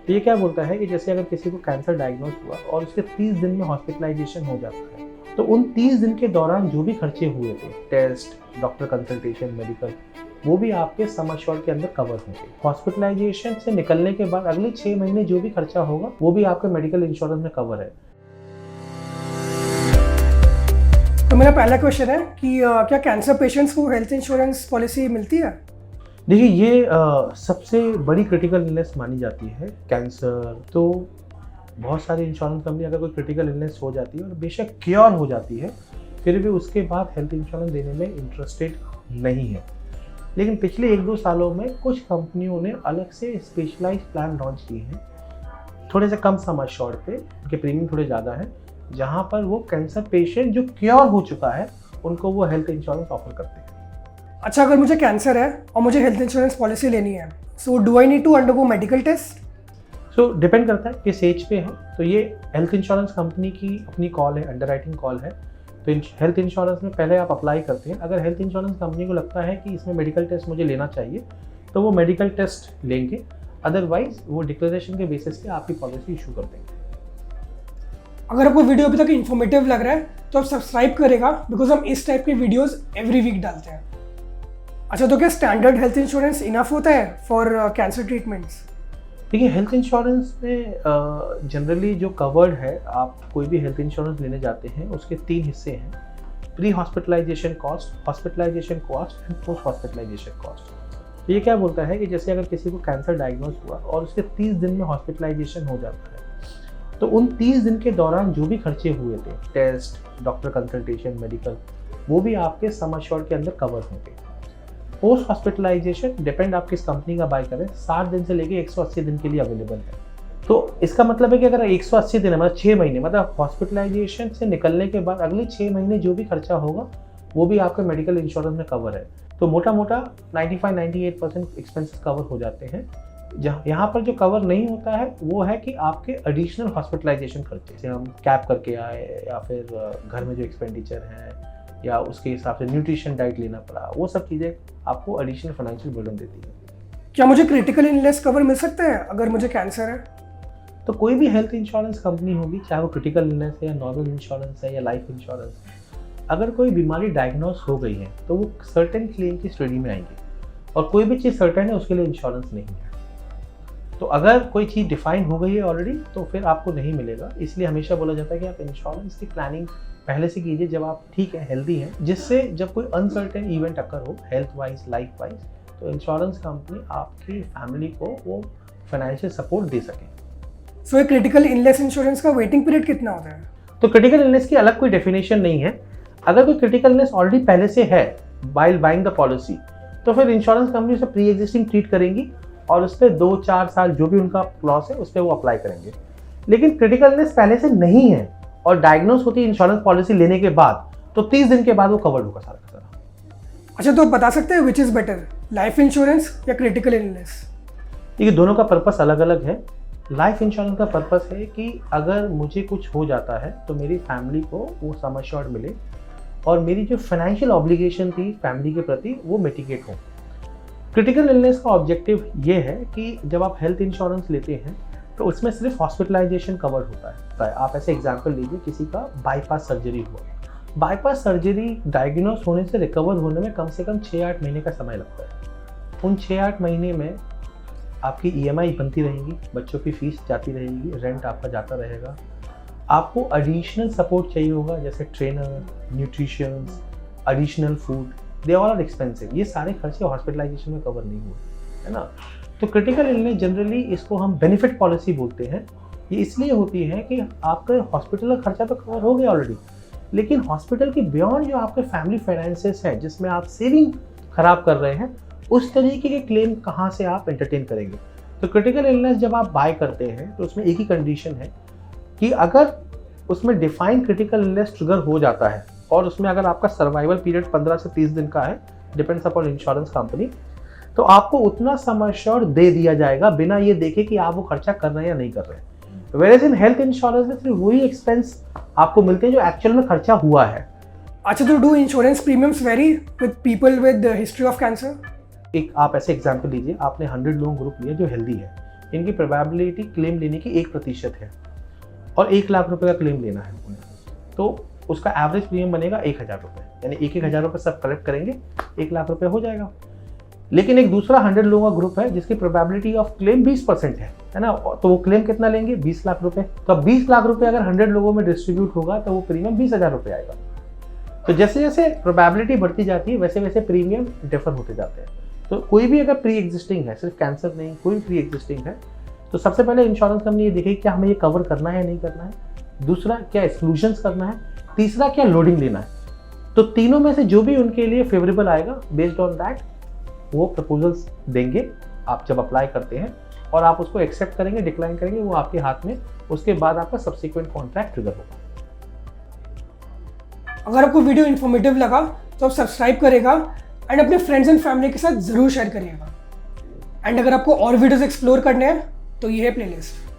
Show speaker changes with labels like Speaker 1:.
Speaker 1: तो ये क्या बोलता है कि जैसे अगर किसी को कैंसर डायग्नोज हुआ और उसके 30 दिन में हॉस्पिटलाइजेशन हो जाता है, तो उन 30 दिन के दौरान जो भी खर्चे हुए थे, टेस्ट, डॉक्टर कंसल्टेशन, मेडिकल, वो भी आपके सम एश्योर्ड के अंदर कवर होंगे। हॉस्पिटलाइजेशन से निकलने के बाद अगले 6 महीने जो भी खर्चा होगा वो भी आपके मेडिकल इंश्योरेंस में कवर है।
Speaker 2: तो मेरा पहला क्वेश्चन है कि क्या कैंसर पेशेंट्स को हेल्थ इंश्योरेंस पॉलिसी मिलती है?
Speaker 1: देखिए, ये सबसे बड़ी क्रिटिकल इलनेस मानी जाती है कैंसर। तो बहुत सारी इंश्योरेंस कंपनी अगर कोई क्रिटिकल इलनेस हो जाती है और बेशक क्योर हो जाती है, फिर भी उसके बाद हेल्थ इंश्योरेंस देने में इंटरेस्टेड नहीं है। लेकिन पिछले 1-2 सालों में कुछ कंपनियों ने अलग से स्पेशलाइज प्लान लॉन्च किए हैं, थोड़े से कम सम एश्योर्ड पे, उनके प्रीमियम थोड़े ज़्यादा हैं, जहाँ पर वो कैंसर पेशेंट जो क्योर हो चुका है उनको वो हेल्थ इंश्योरेंस ऑफर करते हैं।
Speaker 2: अच्छा, अगर मुझे कैंसर है और मुझे हेल्थ इंश्योरेंस पॉलिसी लेनी है, so do I need to undergo medical test?
Speaker 1: So depend करता है किस एज पे है। तो ये हेल्थ इंश्योरेंस कंपनी की अपनी कॉल है, अंडरराइटिंग कॉल है। तो हेल्थ इंश्योरेंस में पहले आप अप्लाई करते हैं। अगर हेल्थ इंश्योरेंस कंपनी को लगता है कि इसमें मेडिकल टेस्ट मुझे लेना चाहिए, तो वो मेडिकल टेस्ट लेंगे, अदरवाइज वो डिक्लेरेशन के बेसिस पे आपकी पॉलिसी इशू कर देंगे।
Speaker 2: अगर आपको वीडियो अभी तक इन्फॉर्मेटिव लग रहा है तो आप सब्सक्राइब करेगा, बिकॉज हम इस टाइप के वीडियोस एवरी वीक डालते हैं। अच्छा, तो क्या स्टैंडर्ड हेल्थ इंश्योरेंस इनफ होता है फॉर कैंसर ट्रीटमेंट्स?
Speaker 1: देखिए, हेल्थ इंश्योरेंस में जनरली जो कवर्ड है, आप कोई भी हेल्थ इंश्योरेंस लेने जाते हैं उसके 3 हिस्से हैं: pre hospitalisation cost, hospitalisation cost and post hospitalisation cost. तो ये क्या बोलता है कि जैसे अगर किसी को कैंसर डायग्नोज हुआ और उसके 30 दिन में हॉस्पिटलाइजेशन हो जाता है, तो उन 30 दिन के दौरान जो भी खर्चे हुए थे, टेस्ट, डॉक्टर कंसल्टेशन, मेडिकल, वो भी आपके सम एश्योर्ड के अंदर कवर होंगे। पोस्ट हॉस्पिटलाइजेशन डिपेंड आप किस कंपनी का बाय करें, 60 दिन से लेके 180 दिन के लिए अवेलेबल है। तो इसका मतलब है कि अगर 180 दिन है, मतलब 6 महीने, मतलब हॉस्पिटलाइजेशन से निकलने के बाद अगले 6 महीने जो भी खर्चा होगा वो भी आपके मेडिकल इंश्योरेंस में कवर है। तो मोटा मोटा 95-98% एक्सपेंसेस कवर हो जाते हैं। यहाँ पर जो कवर नहीं होता है वो है कि आपके एडिशनल हॉस्पिटलाइजेशन खर्चे, जैसे हम कैब करके आए या फिर घर में जो एक्सपेंडिचर है या उसके हिसाब से न्यूट्रिशन डाइट लेना पड़ा, वो सब चीज़ें आपको एडिशनल फाइनेंशियल बर्डन देती है।
Speaker 2: क्या मुझे क्रिटिकल इलनेस कवर मिल सकता है अगर मुझे कैंसर है?
Speaker 1: तो कोई भी हेल्थ इंश्योरेंस कंपनी होगी, चाहे वो क्रिटिकल इलनेस है या नॉर्मल इंश्योरेंस है या लाइफ इंश्योरेंस, अगर कोई बीमारी डायग्नोज हो गई है तो वो सर्टेन क्लेम की स्टडी में आएंगी, और कोई भी चीज़ सर्टेन है उसके लिए इंश्योरेंस नहीं है। तो अगर कोई चीज़ डिफाइन हो गई है ऑलरेडी तो फिर आपको नहीं मिलेगा। इसलिए हमेशा बोला जाता है कि आप इंश्योरेंस की प्लानिंग पहले से कीजिए जब आप ठीक है, हेल्दी हैं, जिससे जब कोई अनसर्टेन इवेंट अकर हो हेल्थ वाइज, लाइफ वाइज, तो इंश्योरेंस कंपनी आपकी फैमिली को वो फाइनेंशियल सपोर्ट दे सके।
Speaker 2: सो एक क्रिटिकल इलनेस इंश्योरेंस का वेटिंग पीरियड कितना होता है?
Speaker 1: तो क्रिटिकल इलनेस की अलग कोई डेफिनेशन नहीं है। अगर कोई क्रिटिकल इलनेस ऑलरेडी पहले से है व्हाइल बाइंग द पॉलिसी, तो फिर इंश्योरेंस कंपनी उसे प्री एग्जिस्टिंग ट्रीट करेंगी और उस पर 2-4 साल जो भी उनका क्लॉज है उस पर वो अप्लाई करेंगे। लेकिन क्रिटिकल इलनेस पहले से नहीं है और डायग्नोज होती है इंश्योरेंस पॉलिसी लेने के बाद, तो 30 दिन के बाद वो कवर्ड होगा सारा का सारा।
Speaker 2: अच्छा, तो बता सकते हैं which is better, life insurance या क्रिटिकल इलनेस?
Speaker 1: देखिए, दोनों का पर्पस अलग अलग है। लाइफ इंश्योरेंस का पर्पस है कि अगर मुझे कुछ हो जाता है तो मेरी फैमिली को वो सम एश्योर्ड मिले और मेरी जो फाइनेंशियल ऑब्लिगेशन थी फैमिली के प्रति वो मिटिगेट हो। क्रिटिकल इलनेस का ऑब्जेक्टिव ये है कि जब आप हेल्थ इंश्योरेंस लेते हैं तो उसमें सिर्फ हॉस्पिटलाइजेशन कवर होता है। आप ऐसे एग्जांपल लीजिए, किसी का बाईपास सर्जरी हुआ। बाईपास सर्जरी डायग्नोज होने से रिकवर होने में कम से कम 6-8 महीने का समय लगता है। उन 6-8 महीने में आपकी EMI बनती रहेगी, बच्चों की फीस जाती रहेगी, रेंट आपका जाता रहेगा, आपको एडिशनल सपोर्ट चाहिए होगा जैसे trainer, nutrition, additional food, they all are expensive. ये सारे खर्चे हॉस्पिटलाइजेशन में कवर नहीं हुए, है ना। तो क्रिटिकल इलनेस जनरली इसको हम बेनिफिट पॉलिसी बोलते हैं। ये इसलिए होती है कि आपका हॉस्पिटल का खर्चा तो कवर हो गया ऑलरेडी, लेकिन हॉस्पिटल के बियॉन्ड जो आपके फैमिली फाइनेंसेस है जिसमें आप सेविंग खराब कर रहे हैं, उस तरीके के क्लेम कहाँ से आप एंटरटेन करेंगे। तो क्रिटिकल इलनेस जब आप बाय करते हैं तो उसमें एक ही कंडीशन है कि अगर उसमें डिफाइंड क्रिटिकल इलनेस ट्रिगर हो जाता है और उसमें अगर आपका सर्वाइवल पीरियड 15 से 30 दिन का है, डिपेंड्स अपॉन इंश्योरेंस कंपनी, तो आपको उतना सम एश्योर्ड दे दिया जाएगा बिना ये देखे कि आप वो खर्चा कर रहे हैं या नहीं कर रहे हैं। वेयरएज इन हेल्थ इंश्योरेंस में सिर्फ वही एक्सपेंस आपको मिलते हैं जो एक्चुअल में खर्चा हुआ है।
Speaker 2: अच्छा, तो do insurance premiums very with people with history of cancer?
Speaker 1: एक आप ऐसे एग्जांपल लीजिए, आपने 100 लोगों ग्रुप लिया जो हेल्दी है, इनकी प्रोबेबिलिटी क्लेम लेने की 1% है और 1 लाख रुपए का क्लेम लेना है उन्हें, तो उसका एवरेज प्रीमियम बनेगा 1,000 रुपये, यानी 1,000 रुपये सब कलेक्ट करेंगे 1 लाख रुपये हो जाएगा। लेकिन एक दूसरा 100 लोगों का ग्रुप है जिसकी प्रोबेबिलिटी ऑफ क्लेम 20% है ना, तो वो क्लेम कितना लेंगे 20 लाख रुपए। तो अब 20 लाख रुपए अगर 100 लोगों में डिस्ट्रीब्यूट होगा तो वो प्रीमियम 20,000 रुपये आएगा। तो जैसे जैसे प्रोबेबिलिटी बढ़ती जाती है वैसे वैसे प्रीमियम डिफर होते जाते हैं। तो कोई भी अगर प्री एग्जिस्टिंग है, सिर्फ कैंसर नहीं, कोई भी प्री एग्जिस्टिंग है, तो सबसे पहले इंश्योरेंस कंपनी ये देखेगी क्या हमें ये कवर करना है नहीं करना है, दूसरा क्या एक्सक्लूजन्स करना है, तीसरा क्या लोडिंग लेना है। तो तीनों में से जो भी उनके लिए फेवरेबल आएगा, बेस्ड ऑन दैट वो प्रपोजल्स देंगे आप जब अप्लाई करते हैं, और आप उसको एक्सेप्ट करेंगे डिक्लाइन करेंगे, वो आपके हाथ में, उसके बाद आपका सब्सिक्वेंट कॉन्ट्रैक्ट ट्रिगर होगा।
Speaker 2: अगर आपको वीडियो इन्फॉर्मेटिव लगा तो आप सब्सक्राइब करेगा एंड अपने फ्रेंड्स एंड फैमिली के साथ ज़रूर शेयर करिएगा। एंड अगर आपको और वीडियोस एक्सप्लोर करने हैं तो ये है प्लेलिस्ट।